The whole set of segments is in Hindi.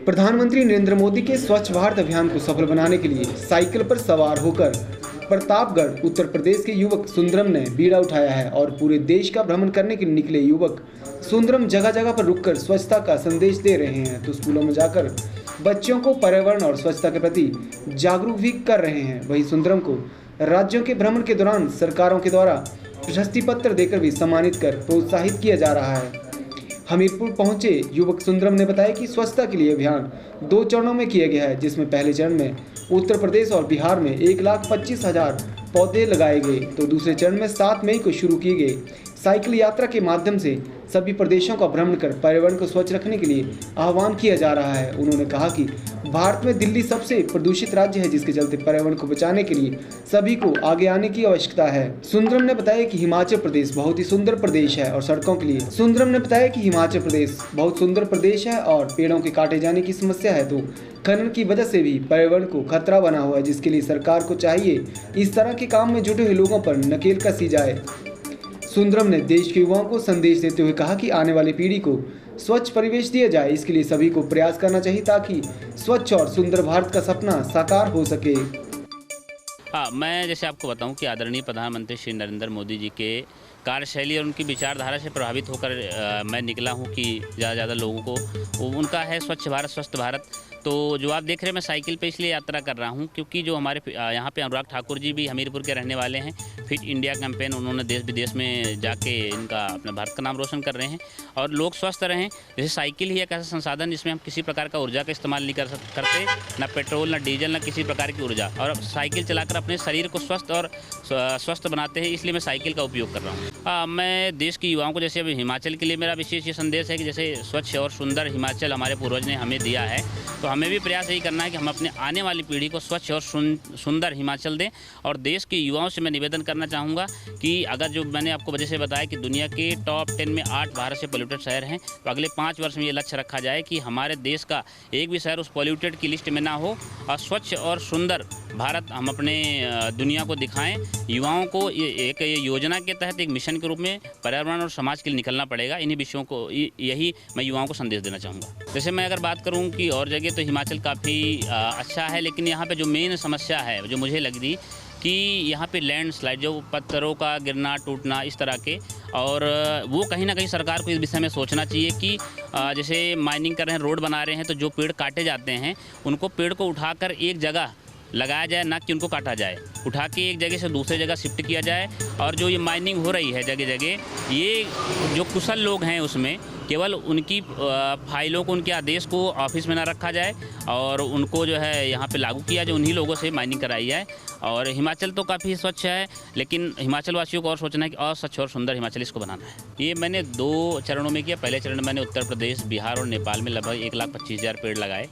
प्रधानमंत्री नरेंद्र मोदी के स्वच्छ भारत अभियान को सफल बनाने के लिए साइकिल पर सवार होकर प्रतापगढ़ उत्तर प्रदेश के युवक सुंदरम ने बीड़ा उठाया है और पूरे देश का भ्रमण करने के लिए निकले युवक सुंदरम जगह जगह पर रुककर स्वच्छता का संदेश दे रहे हैं। तो स्कूलों में जाकर बच्चों को पर्यावरण और स्वच्छता के प्रति जागरूक भी कर रहे हैं। वहीं सुंदरम को राज्यों के भ्रमण के दौरान सरकारों के द्वारा प्रशस्ति पत्र देकर भी सम्मानित कर प्रोत्साहित किया जा रहा है। हमीरपुर पहुंचे युवक सुंदरम ने बताया कि स्वच्छता के लिए अभियान 2 चरणों में किया गया है, जिसमें पहले चरण में उत्तर प्रदेश और बिहार में 1,25,000 पौधे लगाए गए, तो दूसरे चरण में 7 मई को शुरू की गई साइकिल यात्रा के माध्यम से सभी प्रदेशों का भ्रमण कर पर्यावरण को स्वच्छ रखने के लिए आह्वान किया जा रहा है। उन्होंने कहा कि भारत में दिल्ली सबसे प्रदूषित राज्य है, जिसके चलते पर्यावरण को बचाने के लिए सभी को आगे आने की आवश्यकता है। सुंदरम ने बताया कि हिमाचल प्रदेश बहुत ही सुंदर प्रदेश है और सड़कों के लिए पेड़ों के काटे जाने की समस्या है, तो खनन की वजह से भी पर्यावरण को खतरा बना हुआ है, जिसके लिए सरकार को चाहिए इस तरह के काम में जुटे हुए लोगों पर नकेल कसी जाए। सुंदरम ने देश के युवाओं को संदेश देते हुए कहा कि आने वाली पीढ़ी को स्वच्छ परिवेश दिया जाए, इसके लिए सभी को प्रयास करना चाहिए ताकि स्वच्छ और सुंदर भारत का सपना साकार हो सके। हाँ, मैं जैसे आपको बताऊं कि आदरणीय प्रधानमंत्री श्री नरेंद्र मोदी जी के कार्यशैली और उनकी विचारधारा से प्रभावित होकर मैं निकला हूं कि ज़्यादा लोगों को उनका है स्वच्छ भारत स्वस्थ भारत। तो जो आप देख रहे हैं, मैं साइकिल पे इसलिए यात्रा कर रहा हूं क्योंकि जो हमारे यहाँ पे अनुराग ठाकुर जी भी हमीरपुर के रहने वाले हैं। फिट इंडिया कैंपेन उन्होंने देश विदेश में जाके इनका अपने भारत का नाम रोशन कर रहे हैं और लोग स्वस्थ रहें। जैसे साइकिल ही एक ऐसा संसाधन जिसमें हम किसी प्रकार का ऊर्जा का इस्तेमाल नहीं करते, ना पेट्रोल ना डीजल ना किसी प्रकार की ऊर्जा, और साइकिल चलाकर अपने शरीर को स्वस्थ बनाते हैं, इसलिए मैं साइकिल का उपयोग कर रहा हूँ। मैं देश के युवाओं को, जैसे अभी हिमाचल के लिए मेरा विशेष ये संदेश है कि जैसे स्वच्छ और सुंदर हिमाचल हमारे पूर्वज ने हमें दिया है, तो हमें भी प्रयास यही करना है कि हम अपने आने वाली पीढ़ी को स्वच्छ और सुंदर हिमाचल दें। और देश के युवाओं से मैं निवेदन करना चाहूँगा कि अगर जो मैंने आपको वजह से बताया कि दुनिया के टॉप 10 में 8 भारत से पोल्यूटेड शहर हैं, तो अगले 5 वर्ष में ये लक्ष्य रखा जाए कि हमारे देश का एक भी शहर उस पोल्यूटेड की लिस्ट में ना हो और स्वच्छ और सुंदर भारत हम अपने दुनिया को दिखाएं। युवाओं को ये योजना के तहत एक मिशन के रूप में पर्यावरण और समाज के लिए निकलना पड़ेगा। इन्हीं विषयों को यही मैं युवाओं को संदेश देना चाहूँगा। जैसे मैं अगर बात करूँ कि और जगह तो हिमाचल काफ़ी अच्छा है, लेकिन यहाँ पे जो मेन समस्या है जो मुझे लग रही कि यहाँ पे लैंडस्लाइड, जो पत्थरों का गिरना टूटना इस तरह के, और वो कहीं ना कहीं सरकार को इस विषय में सोचना चाहिए कि जैसे माइनिंग कर रहे हैं, रोड बना रहे हैं, तो जो पेड़ काटे जाते हैं उनको पेड़ को उठाकर एक जगह लगाया जाए, ना कि उनको काटा जाए। उठा के एक जगह से दूसरे जगह शिफ्ट किया जाए। और जो ये माइनिंग हो रही है जगह जगह, ये जो कुशल लोग हैं उसमें केवल उनकी फाइलों को, उनके आदेश को ऑफिस में ना रखा जाए और उनको जो है यहाँ पे लागू किया जाए, उन्हीं लोगों से माइनिंग कराई जाए। और हिमाचल तो काफ़ी स्वच्छ है, लेकिन हिमाचल वासियों को और सोचना है कि और स्वच्छ और सुंदर हिमाचल इसको बनाना है। ये मैंने 2 चरणों में किया। पहले चरण में मैंने उत्तर प्रदेश, बिहार और नेपाल में लगभग 1,25,000 पेड़ लगाए,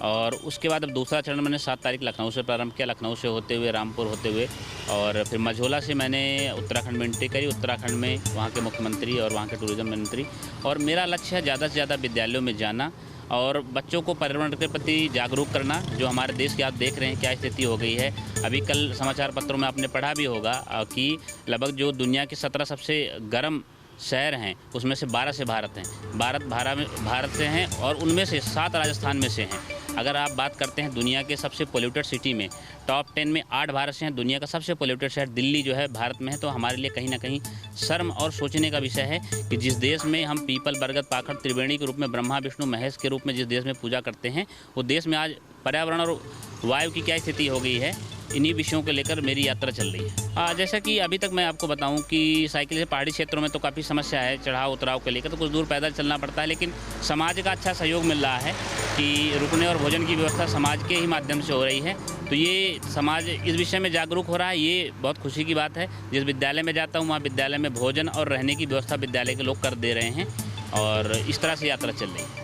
और उसके बाद अब दूसरा चरण मैंने 7 तारीख लखनऊ से प्रारंभ किया, लखनऊ से होते हुए रामपुर होते हुए, और फिर मझोला से मैंने उत्तराखंड में एंट्री करी। उत्तराखंड में वहाँ के मुख्यमंत्री और वहाँ के टूरिज़्म मंत्री, और मेरा लक्ष्य है ज़्यादा से ज़्यादा विद्यालयों में जाना और बच्चों को पर्यावरण के प्रति जागरूक करना। जो हमारे देश की आप देख रहे हैं क्या स्थिति हो गई है। अभी कल समाचार पत्रों में आपने पढ़ा भी होगा कि लगभग जो दुनिया के 17 सबसे गर्म शहर हैं उसमें से 12 से भारत हैं, भारत से हैं, और उनमें से 7 राजस्थान में से हैं। अगर आप बात करते हैं दुनिया के सबसे पोल्यूटेड सिटी में, टॉप 10 में 8 भारत से हैं। दुनिया का सबसे पोल्यूटेड शहर दिल्ली जो है भारत में है। तो हमारे लिए कहीं ना कहीं शर्म और सोचने का विषय है कि जिस देश में हम पीपल, बरगद, पाखड़, त्रिवेणी के रूप में, ब्रह्मा विष्णु महेश के रूप में जिस देश में पूजा करते हैं, वो देश में आज पर्यावरण और वायु की क्या स्थिति हो गई है। इन्हीं विषयों को लेकर मेरी यात्रा चल रही है। जैसा कि अभी तक मैं आपको बताऊं कि साइकिल से पहाड़ी क्षेत्रों में तो काफ़ी समस्या है, चढ़ाव उतराव के लेकर, तो कुछ दूर पैदल चलना पड़ता है, लेकिन समाज का अच्छा सहयोग मिल रहा है कि रुकने और भोजन की व्यवस्था समाज के ही माध्यम से हो रही है। तो ये समाज इस विषय में जागरूक हो रहा है, ये बहुत खुशी की बात है। जिस विद्यालय में जाता हूँ वहाँ विद्यालय में भोजन और रहने की व्यवस्था विद्यालय के लोग कर दे रहे हैं, और इस तरह से यात्रा चल रही है।